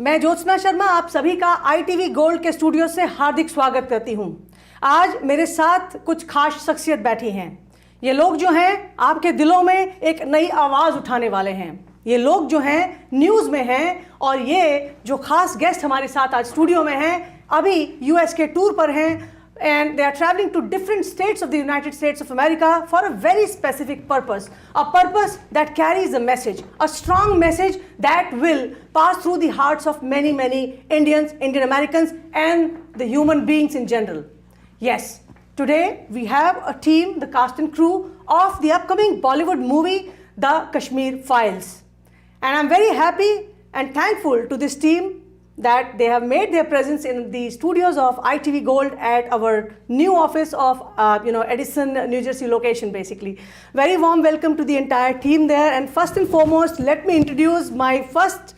मैं ज्योत्सना शर्मा आप सभी का ITV गोल्ड के स्टूडियो से हार्दिक स्वागत करती हूं। आज मेरे साथ कुछ खास शख्सियत बैठी हैं। ये लोग जो हैं आपके दिलों में एक नई आवाज़ उठाने वाले हैं। ये लोग जो हैं न्यूज़ में हैं और ये जो खास गेस्ट हमारे साथ आज स्टूडियो में हैं अभी US के टूर पर हैं and they are traveling to different states of the United States of America for a very specific purpose, a purpose that carries a message, a strong message that will pass through the hearts of many Indians, Indian Americans and the human beings in general. Yes, today we have a team, the cast and crew of the upcoming Bollywood movie The Kashmir Files, and I'm very happy and thankful to this team that they have made their presence in the studios of ITV Gold at our new office of Edison, New Jersey location basically. Very warm welcome to the entire team there, and first and foremost let me introduce my first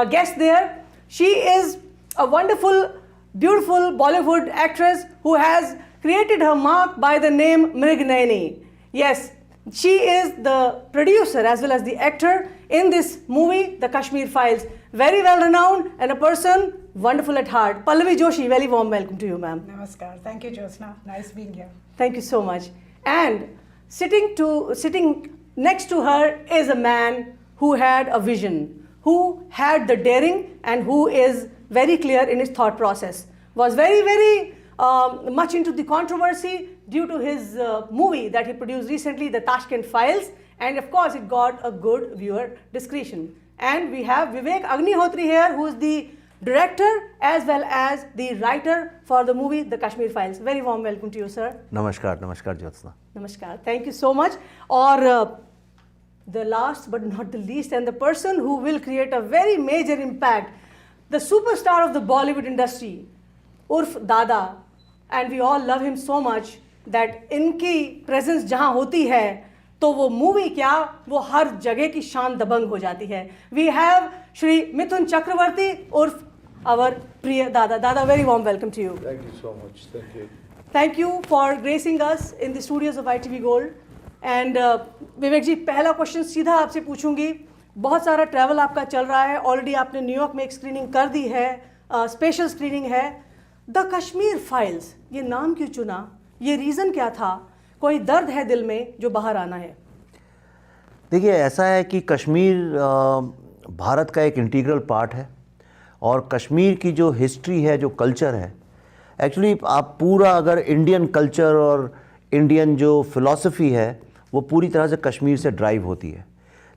guest there. She is a wonderful, beautiful Bollywood actress who has created her mark by the name Mrig Naini. Yes, she is the producer as well as the actor in this movie, The Kashmir Files. Very well renowned and a person wonderful at heart. Pallavi Joshi, very warm welcome to you, ma'am. Namaskar. Thank you, Jyotsna. Nice being here. Thank you so much. And sitting next to her is a man who had a vision, who had the daring and who is very clear in his thought process. Was very much into the controversy due to his movie that he produced recently, The Tashkent Files, and of course it got a good viewer discretion. And we have Vivek Agnihotri here, who is the director as well as the writer for the movie The Kashmir Files. Very warm welcome to you, sir. Namaskar, namaskar Jyotsna. Namaskar. Thank you so much. Or the last but not the least, and the person who will create a very major impact, the superstar of the Bollywood industry, Urf Dada, and we all love him so much that इनकी presence जहाँ होती है तो वो movie क्या वो हर जगह की शान दबंग हो जाती है. वी हैव श्री मिथुन चक्रवर्ती उर्फ आवर प्रिय Dada. Dada, very warm welcome to you. Thank you so much. Thank you. Thank you for gracing us in the studios of ITV Gold. And विवेक जी, पहला क्वेश्चन सीधा आपसे पूछूंगी. बहुत सारा ट्रैवल आपका चल रहा है, ऑलरेडी आपने न्यूयॉर्क में एक स्क्रीनिंग कर दी है, स्पेशल स्क्रीनिंग है. द कश्मीर फाइल्स, ये नाम क्यों चुना? ये रीज़न क्या था? कोई दर्द है दिल में जो बाहर आना है? देखिए, ऐसा है कि कश्मीर भारत का एक इंटीग्रल पार्ट है और कश्मीर की जो हिस्ट्री है, जो कल्चर है, एक्चुअली आप पूरा अगर इंडियन कल्चर और इंडियन जो फिलॉसफी है वो पूरी तरह से कश्मीर से ड्राइव होती है.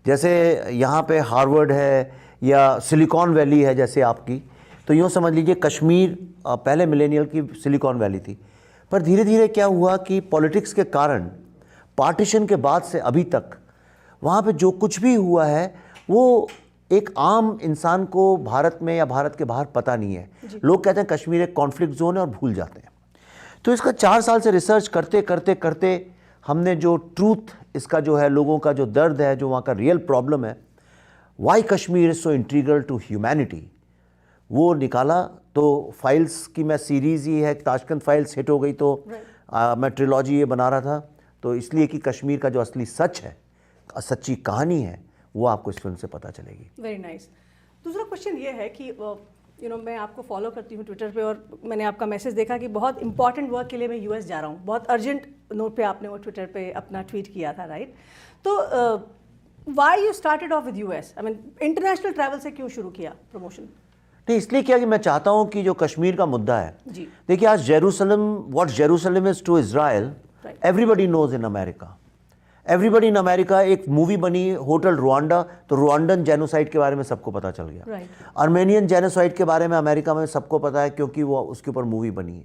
जैसे यहाँ पे हार्वर्ड है या सिलिकॉन वैली है जैसे आपकी, तो यूँ समझ लीजिए कश्मीर पहले मिलेनियल की सिलिकॉन वैली थी. पर धीरे धीरे क्या हुआ कि पॉलिटिक्स के कारण पार्टीशन के बाद से अभी तक वहाँ पे जो कुछ भी हुआ है वो एक आम इंसान को भारत में या भारत के बाहर पता नहीं है. लोग कहते हैं कश्मीर एक कॉन्फ्लिक्ट जोन है और भूल जाते हैं. तो इसका 4 साल से रिसर्च करते करते करते हमने जो ट्रूथ, इसका जो है लोगों का जो दर्द है, जो वहाँ का रियल प्रॉब्लम है, why Kashmir is so integral to humanity, वो निकाला. तो फाइल्स की मैं सीरीज़ ही है, ताशकंद फाइल्स हिट हो गई तो मैं ट्रिलॉजी ये बना रहा था. तो इसलिए कि कश्मीर का जो असली सच है, सच्ची कहानी है, वो आपको इस फिल्म से पता चलेगी. Very nice. दूसरा क्वेश्चन ये है कि मैं आपको फॉलो करती हूँ ट्विटर पे और मैंने आपका मैसेज देखा कि बहुत इंपॉर्टेंट वर्क के लिए मैं US जा रहा हूँ. बहुत अर्जेंट नोट पे आपने वो ट्विटर पे अपना ट्वीट किया था, राइट? तो why you started off with US? I mean international travel से क्यों शुरू किया प्रमोशन? नहीं, इसलिए किया कि मैं चाहता हूँ कि जो कश्मीर का मुद्दा है, देखिए आज Jerusalem, what Jerusalem is to Israel, everybody knows in America. Everybody in America. एक मूवी बनी होटल रुआंडा, तो रुआंडन जेनोसाइड के बारे में सबको पता चल गया. आर्मेनियन जेनोसाइड के बारे में अमेरिका में सबको पता है क्योंकि वो उसके ऊपर मूवी बनी है.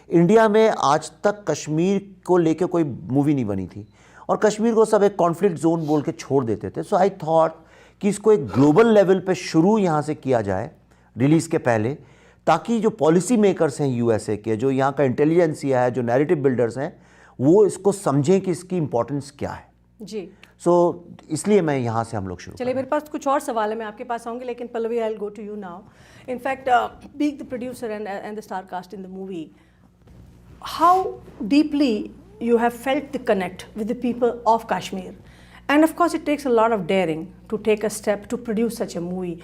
इंडिया में आज तक कश्मीर को लेके कोई मूवी नहीं बनी थी और कश्मीर को सब एक कॉन्फ्लिक्ट जोन बोल के छोड़ देते थे. सो आई थॉट कि इसको एक ग्लोबल लेवल पे शुरू यहाँ से किया जाए रिलीज़ के पहले, ताकि जो पॉलिसी मेकर्स हैं USA के, जो यहाँ का इंटेलिजेंसिया है, जो नैरेटिव बिल्डर्स हैं, वो इसको समझें कि इसकी इंपॉर्टेंस क्या है जी. इसलिए मैं यहाँ से हम लोग शुरू. चलिए, मेरे पास कुछ और सवाल है, मैं आपके पास आऊँगी, लेकिन Pallavi, I will go to you now. In fact being the producer and the star cast in the movie, how deeply you have felt the connect with the people of Kashmir And of course, it takes a lot of daring to take a step to produce such a movie.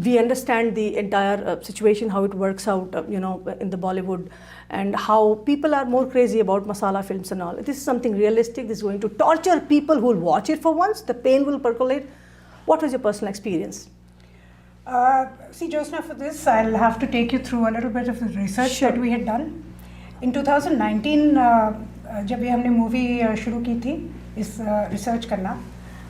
We understand the entire situation, how it works out, in the Bollywood, and how people are more crazy about masala films and all. This is something realistic. This is going to torture people who will watch it for once. The pain will percolate. What was your personal experience? See, Jyotsna, for this, I'll have to take you through a little bit of the research Sure. that we had done. In 2019, जब ये हमने movie शुरू की थी इस research करना,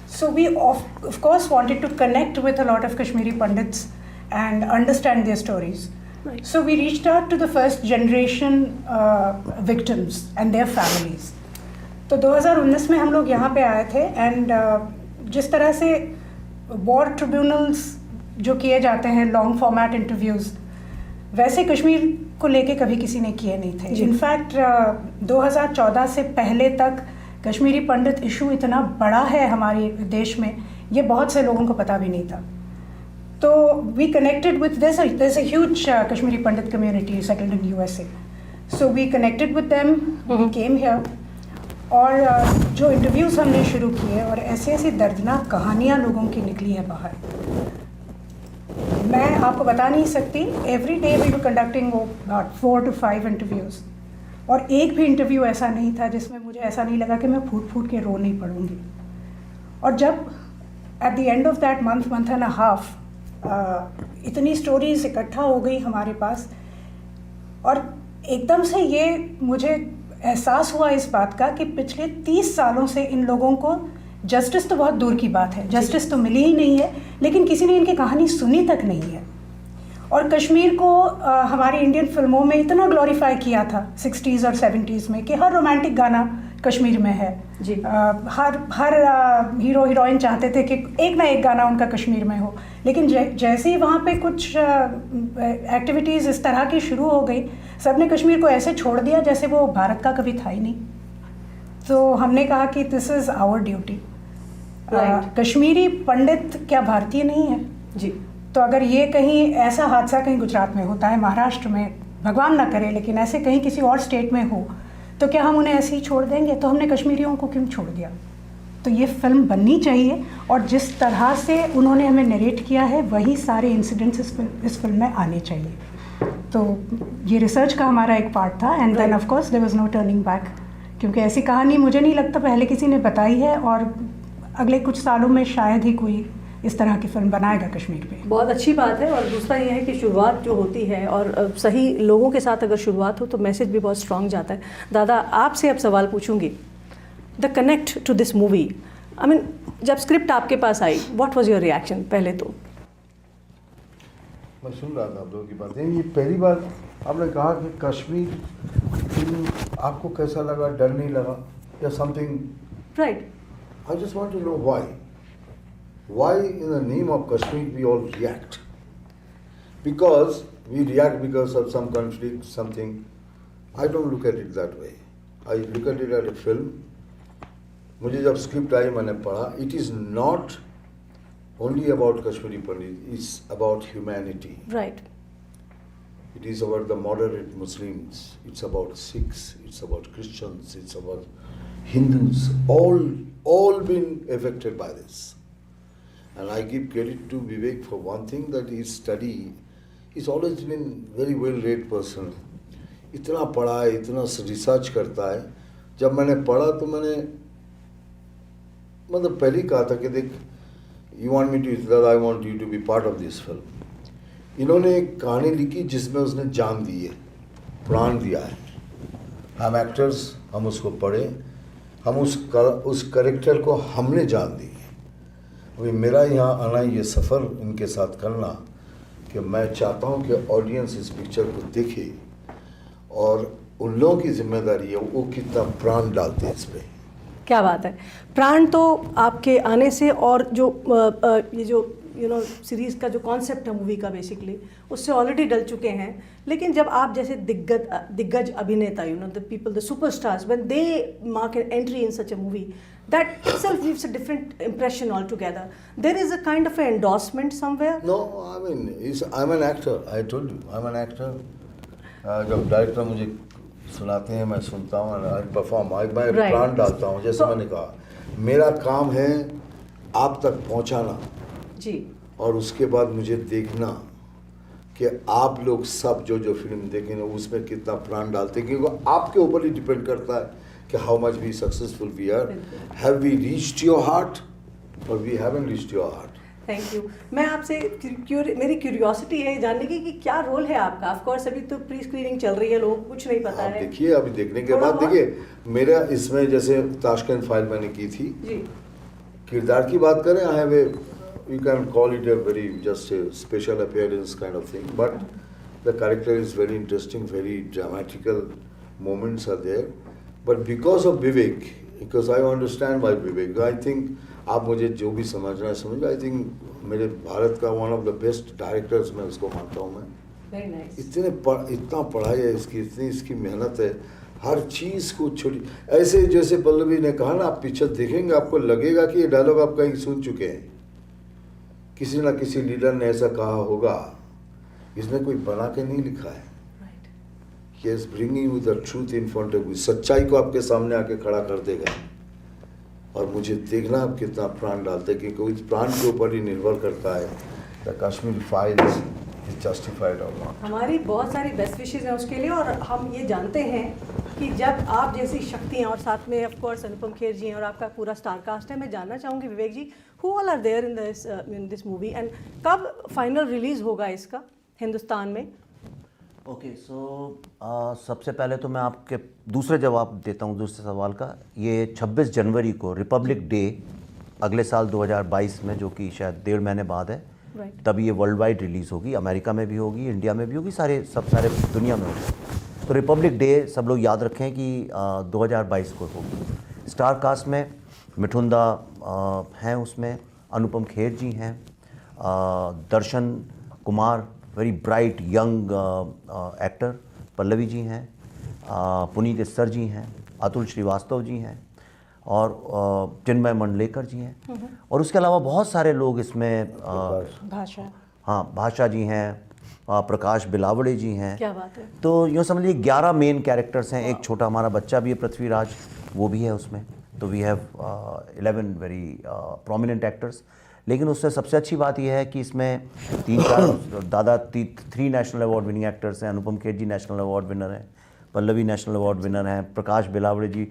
so we of course wanted to connect with a lot of Kashmiri Pandits and understand their stories. Right. So we reached out to the first generation victims and their families. तो 2019 में हम लोग यहाँ पे आए थे and जिस तरह से वॉर ट्रिब्यूनल्स जो किए जाते हैं लॉन्ग फॉर्मेट इंटरव्यूज़, वैसे कश्मीर को लेके कभी किसी ने किए नहीं थे. इनफैक्ट 2014 से पहले तक कश्मीरी पंडित इशू इतना बड़ा है हमारे देश में, ये बहुत से लोगों को पता भी नहीं था. तो we connected with this a huge Kashmiri Pandit community settled in USA. So we connected with them, we came here, और जो इंटरव्यूज़ हमने शुरू किए और ऐसी ऐसी दर्दनाक कहानियाँ लोगों की निकली है बाहर, मैं आपको बता नहीं सकती. Every day we were conducting 4 to 5 interviews, और एक भी इंटरव्यू ऐसा नहीं था जिसमें मुझे ऐसा नहीं लगा कि मैं फूट फूट के रो नहीं पड़ूंगी. और जब at the end of that month and a half इतनी स्टोरीज इकट्ठा हो गई हमारे पास, और एकदम से ये मुझे एहसास हुआ इस बात का कि पिछले 30 सालों से इन लोगों को जस्टिस तो बहुत दूर की बात है, जस्टिस तो मिली ही नहीं है, लेकिन किसी ने इनकी कहानी सुनी तक नहीं है. और कश्मीर को हमारी इंडियन फिल्मों में इतना ग्लोरीफाई किया था 60s और 70s में कि हर रोमांटिक गाना कश्मीर में है जी. हर हीरो हीरोइन चाहते थे कि एक ना एक गाना उनका कश्मीर में हो. लेकिन जैसे ही वहाँ पे कुछ एक्टिविटीज़ इस तरह की शुरू हो गई, सबने कश्मीर को ऐसे छोड़ दिया जैसे वो भारत का कभी था ही नहीं. तो हमने कहा कि this is our duty. Kashmiri Pandit क्या भारतीय नहीं है जी? तो अगर ये कहीं ऐसा हादसा कहीं गुजरात में होता है, महाराष्ट्र में, भगवान ना करे, लेकिन ऐसे कहीं किसी और स्टेट में हो, तो क्या हम उन्हें ऐसे ही छोड़ देंगे? तो हमने कश्मीरियों को क्यों छोड़ दिया? तो ये फिल्म बननी चाहिए, और जिस तरह से उन्होंने हमें नरेट किया है वही सारे इंसिडेंट्स इस फिल्म में आने चाहिए. तो ये रिसर्च का हमारा एक पार्ट था, and then of course there was no turning back, क्योंकि ऐसी कहानी मुझे नहीं लगता पहले किसी ने बताई है, और अगले कुछ सालों में शायद ही कोई इस तरह की फिल्म बनाएगा कश्मीर पे. बहुत अच्छी बात है. और दूसरा ये है कि शुरुआत जो होती है और सही लोगों के साथ अगर शुरुआत हो तो मैसेज भी बहुत स्ट्रॉन्ग जाता है. दादा, आपसे अब सवाल पूछूंगी, the connect to this movie, I mean जब स्क्रिप्ट आपके पास आई, व्हाट वाज योर रिएक्शन? पहले तो मैं सुन रहा था आप लोगों की बातें. ये पहली बार आपने कहा कि कश्मीर फिल्म आपको कैसा लगा, डर नहीं लगा या something? Right. I just want to know why in the name of Kashmir we all react. Because we react because of some conflict, something. I don't look at it that way. I look at it as a film. मुझे जब script I मैंने पढ़ा, it is not only about Kashmiri Pandit, it's about humanity. Right. It is about the moderate Muslims, it's about Sikhs, it's about Christians, it's about Hindus, all been affected by this. And I give credit to Vivek for one thing, that his study, he's always been very well read person. इतना पढ़ा है, इतना research करता है. जब मैंने पढ़ा तो मैंने मतलब पहले ही कहा था कि देख, you want me to, that I want you to be part of this film. इन्होंने एक कहानी लिखी जिसमें उसने जान दी है, प्राण दिया है. हम एक्टर्स, हम उसको पढ़े, हम उस कैरेक्टर को हमने जान दी. अभी मेरा यहाँ आना, ये सफ़र इनके साथ करना, कि मैं चाहता हूँ कि ऑडियंस इस पिक्चर को देखे, और उन लोगों की जिम्मेदारी है वो कितना प्राण डालते हैं इस पर. क्या बात है. प्राण तो आपके आने से, और जो ये जो सीरीज़ का जो कॉन्सेप्ट है मूवी का बेसिकली, उससे ऑलरेडी डल चुके हैं. लेकिन जब आप जैसे दिग्गज अभिनेता, the people, the superstars, when they mark an entry in such a movie, that itself gives a different impression altogether. There is a kind of an endorsement somewhere. No, I mean, I'm an actor. I told you, I'm an actor. जब director मुझे सुनाते हैं, मैं सुनता हूँ, I perform, मैं प्राण डालता हूँ, जैसे मैंने कहा. मेरा काम है आप तक पहुंचाना, जी और उसके बाद मुझे देखना कि आप लोग सब जो जो फिल्म देखें ना उसमें कितना प्राण डालते हैं, क्योंकि आपके ऊपर ही डिपेंड करता है कि how much we successful we are, have we reached your heart और we haven't reached your heart. Thank you. मैं आपसे मेरी क्यूरियोसिटी है जानने की कि क्या रोल है आपका। ऑफ कोर्स अभी तो प्री स्क्रीनिंग चल रही है, लोगों को कुछ नहीं पता आप है। देखिए, अभी देखने के थोड़ा बाद बहुत? देखिए मेरा इसमें जैसे ताशकंद फाइल मैंने की थी, जी किरदार की बात करें, I have a you can call it a very just a special appearance kind of thing, but the character is very interesting, very dramatical moments are there, but because of Vivek, because I understand why Vivek, I think आप मुझे जो भी समझना है समझ, I think मेरे भारत का one of the best directors मैं उसको मानता हूँ मैं। Very nice. इतना पढ़ाई है इसकी, इतनी इसकी मेहनत है, हर चीज़ को छोटी, ऐसे जैसे पल्लवी ने कहा ना, आप पिक्चर देखेंगे आपको लगेगा कि ये डायलॉग आप कहीं सुन चुके हैं, किसी ना किसी लीडर ने ऐसा कहा होगा, इसने कोई बना के नहीं लिखा है। He is bringing you the truth in front of you, सच्चाई को आपके सामने आके खड़ा कर देगा, और मुझे देखना आप कितना प्राण डालते हैं, क्योंकि उस प्राण के ऊपर ही निर्भर करता है the Kashmir files is justified और नॉट। हमारी बहुत सारी बेस्ट विशेज हैं उसके लिए, और हम ये जानते हैं कि जब आप जैसी शक्ति हैं और साथ में ऑफ कोर्स अनुपम खेर जी हैं और आपका पूरा स्टार कास्ट है, मैं जानना चाहूँगी Vivek ji, who all are there in this movie and कब फाइनल रिलीज होगा इसका हिंदुस्तान में? ओके सो सबसे पहले तो मैं आपके दूसरे जवाब देता हूँ दूसरे सवाल का। ये 26 जनवरी को रिपब्लिक डे अगले साल 2022 में, जो कि शायद 1.5 महीने बाद है, Right. तब ये वर्ल्ड वाइड रिलीज़ होगी। अमेरिका में भी होगी, इंडिया में भी होगी, सारे दुनिया में होगी। तो रिपब्लिक डे सब लोग याद रखें कि 2022 को होगी। स्टार कास्ट में मिठुंदा हैं, उसमें अनुपम खेर जी हैं, Darshan Kumar very bright young actor, Pallavi ji हैं, पुनीत इस्सर जी हैं, अतुल श्रीवास्तव जी हैं, और चिन्मय मंडलेकर जी हैं, और उसके अलावा बहुत सारे लोग इसमें भाषा, हाँ भाषा जी हैं, प्रकाश बिलावड़े जी हैं। क्या बात है। तो यूँ समझ लीजिए 11 मेन कैरेक्टर्स हैं। एक छोटा हमारा बच्चा भी है, पृथ्वीराज, वो भी है उसमें। तो we have 11 very prominent actors. लेकिन उससे सबसे अच्छी बात यह है कि इसमें 3 नेशनल अवार्ड विनिंग एक्टर्स हैं। अनुपम खेर जी नेशनल अवार्ड विनर हैं, पल्लवी नेशनल अवार्ड विनर हैं, प्रकाश बिलावड़े जी।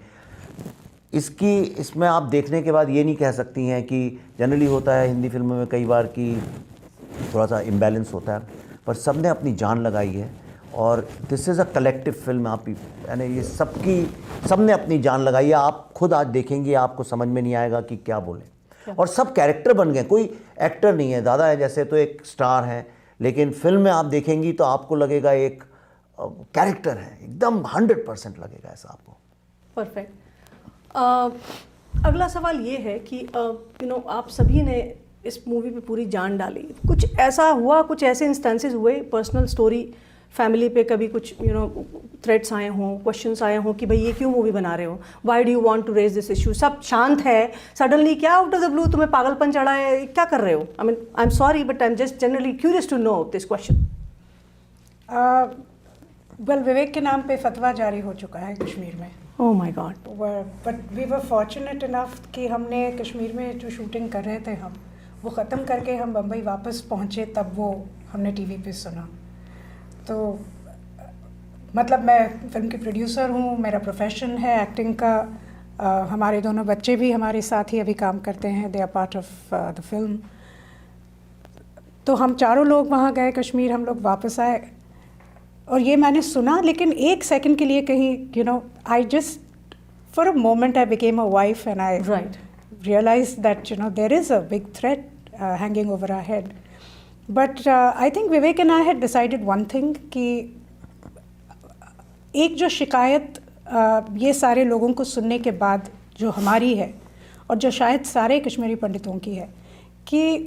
इसमें आप देखने के बाद ये नहीं कह सकती हैं कि जनरली होता है हिंदी फिल्मों में कई बार कि थोड़ा सा इम्बैलेंस होता है, पर सब ने अपनी जान लगाई है, और this is a collective film. आप यानी ये सब ने अपनी जान लगाई है। आप खुद आज देखेंगे, आपको समझ में नहीं आएगा कि क्या बोलें, और सब कैरेक्टर बन गए। कोई एक्टर नहीं है, दादा है जैसे तो एक स्टार हैं, लेकिन फिल्म में आप देखेंगी तो आपको लगेगा एक कैरेक्टर है, एकदम 100% लगेगा ऐसा आपको। परफेक्ट। अगला सवाल ये है कि आप सभी ने इस मूवी पे पूरी जान डाली, कुछ ऐसा हुआ, कुछ ऐसे इंस्टेंसेस हुए, पर्सनल स्टोरी, फैमिली पे कभी कुछ थ्रेट्स आए हों, क्वेश्चंस आए हों कि भाई ये क्यों मूवी बना रहे हो, why do you want to raise this issue, सब शांत है, सडनली क्या आउट ऑफ द ब्लू तुम्हें पागलपन चढ़ा है, क्या कर रहे हो? I am sorry but I am just generally curious to know this question. Well, Vivek के नाम पे फतवा जारी हो चुका है कश्मीर में। Oh my god. But we were fortunate enough कि हमने कश्मीर में जो शूटिंग कर रहे थे हम वो ख़त्म करके हम बम्बई वापस पहुँचे, तब वो हमने टीवी पे सुना। तो मतलब मैं फिल्म की प्रोड्यूसर हूँ, मेरा प्रोफेशन है एक्टिंग का। हमारे दोनों बच्चे भी हमारे साथ ही अभी काम करते हैं, they are part of the film. तो हम चारों लोग वहाँ गए कश्मीर, हम लोग वापस आए, और ये मैंने सुना, लेकिन एक सेकंड के लिए कहीं I just for a moment I became a wife and I realized that there is a big threat hanging over our head. But I think Vivek and I had decided one thing कि एक जो शिकायत ये सारे लोगों को सुनने के बाद जो हमारी है, और जो शायद सारे कश्मीरी पंडितों की है, कि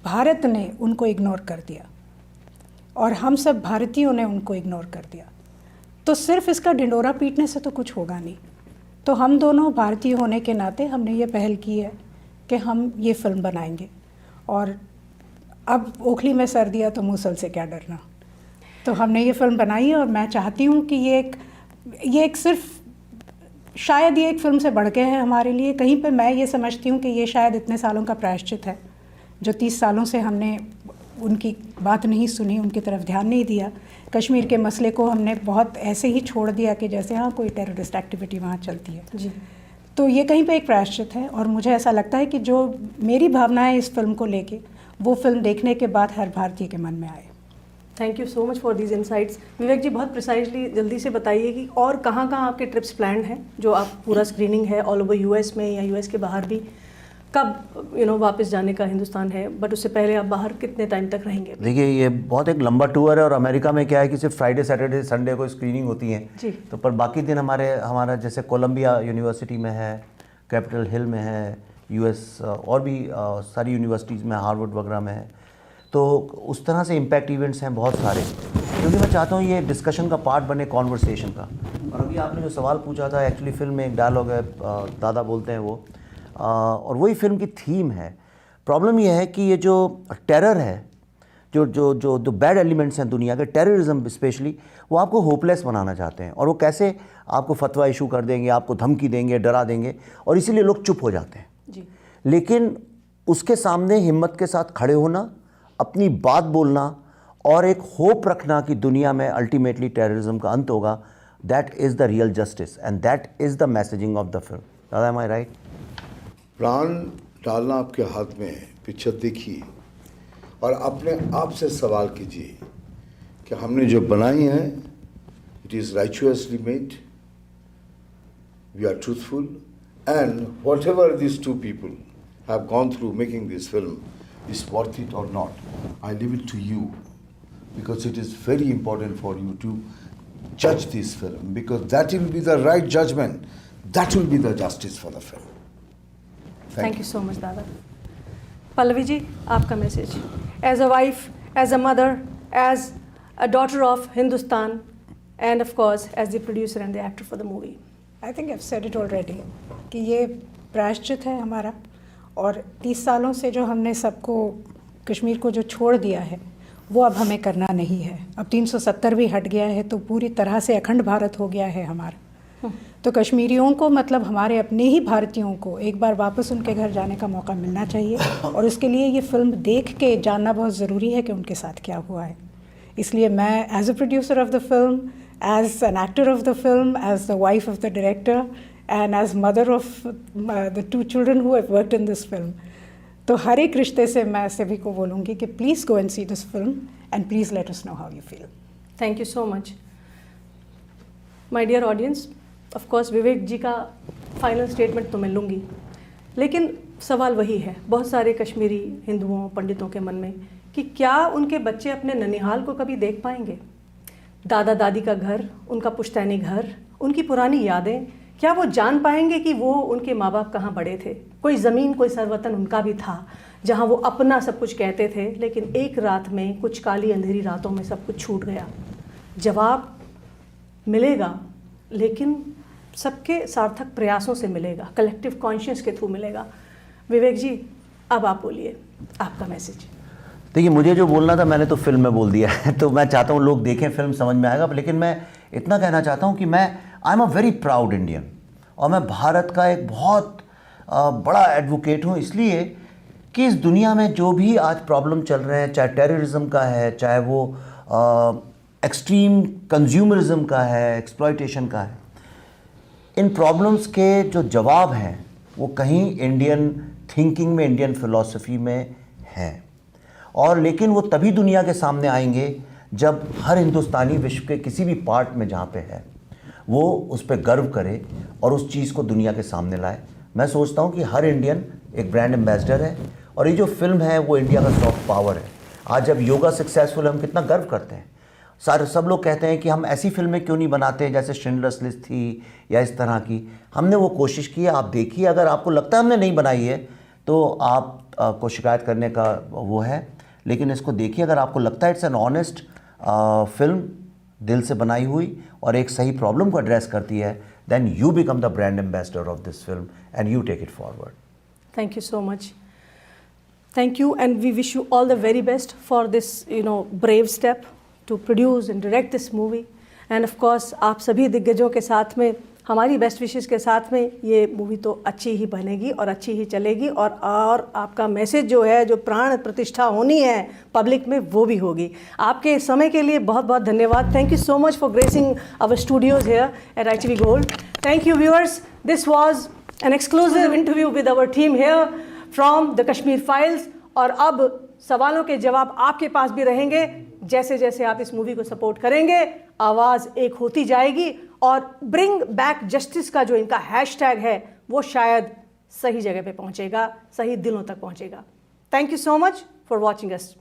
भारत ने उनको इग्नोर कर दिया और हम सब भारतीयों ने उनको इग्नोर कर दिया। तो सिर्फ इसका ढिंडोरा पीटने से तो कुछ होगा नहीं। तो हम दोनों भारतीय होने के नाते हमने ये पहल की है कि हम ये फिल्म बनाएंगे, और अब ओखली में सर दिया तो मूसल से क्या डरना। तो हमने ये फिल्म बनाई है, और मैं चाहती हूँ कि ये एक सिर्फ शायद ये एक फ़िल्म से बढ़ के है हमारे लिए। कहीं पे मैं ये समझती हूँ कि ये शायद इतने सालों का प्रायश्चित है, जो 30 सालों से हमने उनकी बात नहीं सुनी, उनकी तरफ ध्यान नहीं दिया। कश्मीर के मसले को हमने बहुत ऐसे ही छोड़ दिया कि जैसे हाँ कोई टेररिस्ट एक्टिविटी वहाँ चलती है। जी। तो ये कहीं पे एक प्रायश्चित है, और मुझे ऐसा लगता है कि जो मेरी भावना है इस फिल्म को लेके, वो फिल्म देखने के बाद हर भारतीय के मन में आए। Thank you so much for these insights. Vivek ji, बहुत प्रिसाइजली जल्दी से बताइए कि और कहाँ कहाँ आपके ट्रिप्स प्लान्ड हैं, जो आप पूरा स्क्रीनिंग है ऑल ओवर यूएस में या यूएस के बाहर भी, कब वापस जाने का हिंदुस्तान है, बट उससे पहले आप बाहर कितने टाइम तक रहेंगे? देखिए, ये बहुत एक लंबा टूर है, और अमेरिका में क्या है कि सिर्फ फ्राइडे सैटरडे संडे को स्क्रीनिंग होती है जी। तो पर बाकी दिन हमारा जैसे कोलंबिया यूनिवर्सिटी में है, कैपिटल हिल में है, यूएस और भी सारी यूनिवर्सिटीज़ में, हार्वर्ड वगैरह में है। तो उस तरह से इम्पैक्ट इवेंट्स हैं बहुत सारे, क्योंकि मैं चाहता हूँ ये डिस्कशन का पार्ट बने, कॉन्वर्सेशन का। और अभी आपने जो सवाल पूछा था, एक्चुअली फिल्म में एक डायलॉग है, दादा बोलते हैं वो, और वही फिल्म की थीम है। प्रॉब्लम ये है कि ये जो टेरर है, जो बैड एलिमेंट्स हैं दुनिया के, टेररिज्म स्पेशली, वो आपको होपलेस बनाना चाहते हैं। और वो कैसे आपको फतवा इशू कर देंगे, आपको धमकी देंगे, डरा देंगे, और इसीलिए लोग चुप हो जाते हैं जी। लेकिन उसके सामने हिम्मत के साथ खड़े होना, अपनी बात बोलना, और एक होप रखना कि दुनिया में अल्टीमेटली टेररिज्म का अंत होगा, that is the real justice and that is the messaging of the film. दादा, एम आई राइट? प्राण डालना आपके हाथ में है। पिक्चर देखिए और अपने आप से सवाल कीजिए कि हमने जो बनाई है, it is righteously made, we are truthful, and whatever this two people have gone through making this film is worth it or not. I leave it to you, because it is very important for you to judge this film, because that will be the right judgment, that will be the justice for the film. Thank you so much dada. Pallavi ji, आपका message as a wife, as a mother, as a daughter of Hindustan, and of course as the producer and the actor for the movie. I think I said it already कि ये प्रायश्चित है हमारा, और 30 सालों से जो हमने सबको, कश्मीर को जो छोड़ दिया है, वो अब हमें करना नहीं है। अब 370 भी हट गया है, तो पूरी तरह से अखंड भारत हो गया है हमारा। तो कश्मीरियों को, मतलब हमारे अपने ही भारतीयों को, एक बार वापस उनके घर जाने का मौका मिलना चाहिए, और उसके लिए ये फिल्म देख के जानना बहुत ज़रूरी है कि उनके साथ क्या हुआ है। इसलिए मैं as a producer of the film, as an actor of the film, as the wife of the director, and as mother of the 2 children who have worked in this film, तो हर एक रिश्ते से मैं सभी को बोलूँगी कि please go and see this film and please let us know how you feel. Thank you so much my dear audience. Of course Vivek ji का फाइनल स्टेटमेंट तो मैं लूँगी, लेकिन सवाल वही है बहुत सारे कश्मीरी हिंदुओं, पंडितों के मन में, कि क्या उनके बच्चे अपने ननिहाल को कभी देख पाएंगे? दादा दादी का घर, उनका पुश्तैनी घर, उनकी पुरानी यादें, क्या वो जान पाएंगे कि वो उनके माँ बाप कहाँ बड़े थे? कोई ज़मीन, कोई सरवतन उनका भी था, जहाँ वो अपना सब कुछ कहते थे, लेकिन एक रात में, कुछ काली अंधेरी रातों में सब कुछ छूट गया। जवाब मिलेगा, लेकिन सबके सार्थक प्रयासों से मिलेगा, कलेक्टिव कॉन्शियस के थ्रू मिलेगा। विवेक जी, अब आप बोलिए, आपका मैसेज। देखिए, मुझे जो बोलना था मैंने तो फिल्म में बोल दिया है, तो मैं चाहता हूँ लोग देखें, फिल्म समझ में आएगा। लेकिन मैं इतना कहना चाहता हूँ कि I am a very proud Indian, और मैं भारत का एक बहुत बड़ा एडवोकेट हूँ, इसलिए कि इस दुनिया में जो भी आज प्रॉब्लम चल रहे हैं, चाहे टेररिज्म का है, चाहे वो एक्सट्रीम कंज्यूमरिज्म का है, एक्सप्लॉयटेशन का है, इन प्रॉब्लम्स के जो जवाब हैं वो कहीं इंडियन थिंकिंग में, इंडियन फिलॉसफी में हैं। और लेकिन वो तभी दुनिया के सामने आएंगे जब हर हिंदुस्तानी विश्व के किसी भी पार्ट में जहाँ पे है वो उस पर गर्व करे और उस चीज़ को दुनिया के सामने लाए। मैं सोचता हूँ कि हर इंडियन एक ब्रांड एम्बेसडर है, और ये जो फिल्म है वो इंडिया का सॉफ्ट पावर है। आज जब योगा सक्सेसफुल है, हम कितना गर्व करते हैं। सब लोग कहते हैं कि हम ऐसी फिल्में क्यों नहीं बनाते जैसे शिंडलर्स लिस्ट थी या इस तरह की। हमने वो कोशिश की है, आप देखिए। अगर आपको लगता है हमने नहीं बनाई है तो आप को शिकायत करने का वो है, लेकिन इसको देखिए। अगर आपको लगता है इट्स एन ऑनेस्ट फिल्म, दिल से बनाई हुई और एक सही प्रॉब्लम को एड्रेस करती है, then you become the brand ambassador of this film and you take it forward. Thank you so much. Thank you, and we wish you all the very best for this, brave step to produce and direct this movie. And of course, आप सभी दिग्गजों के साथ में हमारी best wishes के साथ में ये मूवी तो अच्छी ही बनेगी और अच्छी ही चलेगी, और आपका मैसेज जो है, जो प्राण प्रतिष्ठा होनी है पब्लिक में, वो भी होगी। आपके समय के लिए बहुत बहुत धन्यवाद। Thank you so much for gracing our studios here at ITV Gold. Thank you viewers. This was an exclusive interview with our team here from the Kashmir Files. और अब सवालों के जवाब आपके पास भी रहेंगे। जैसे जैसे आप इस मूवी को सपोर्ट करेंगे, आवाज़ एक होती जाएगी और ब्रिंग बैक जस्टिस का जो इनका हैशटैग है वो शायद सही जगह पे पहुंचेगा, सही दिलों तक पहुंचेगा। Thank you so much for watching us.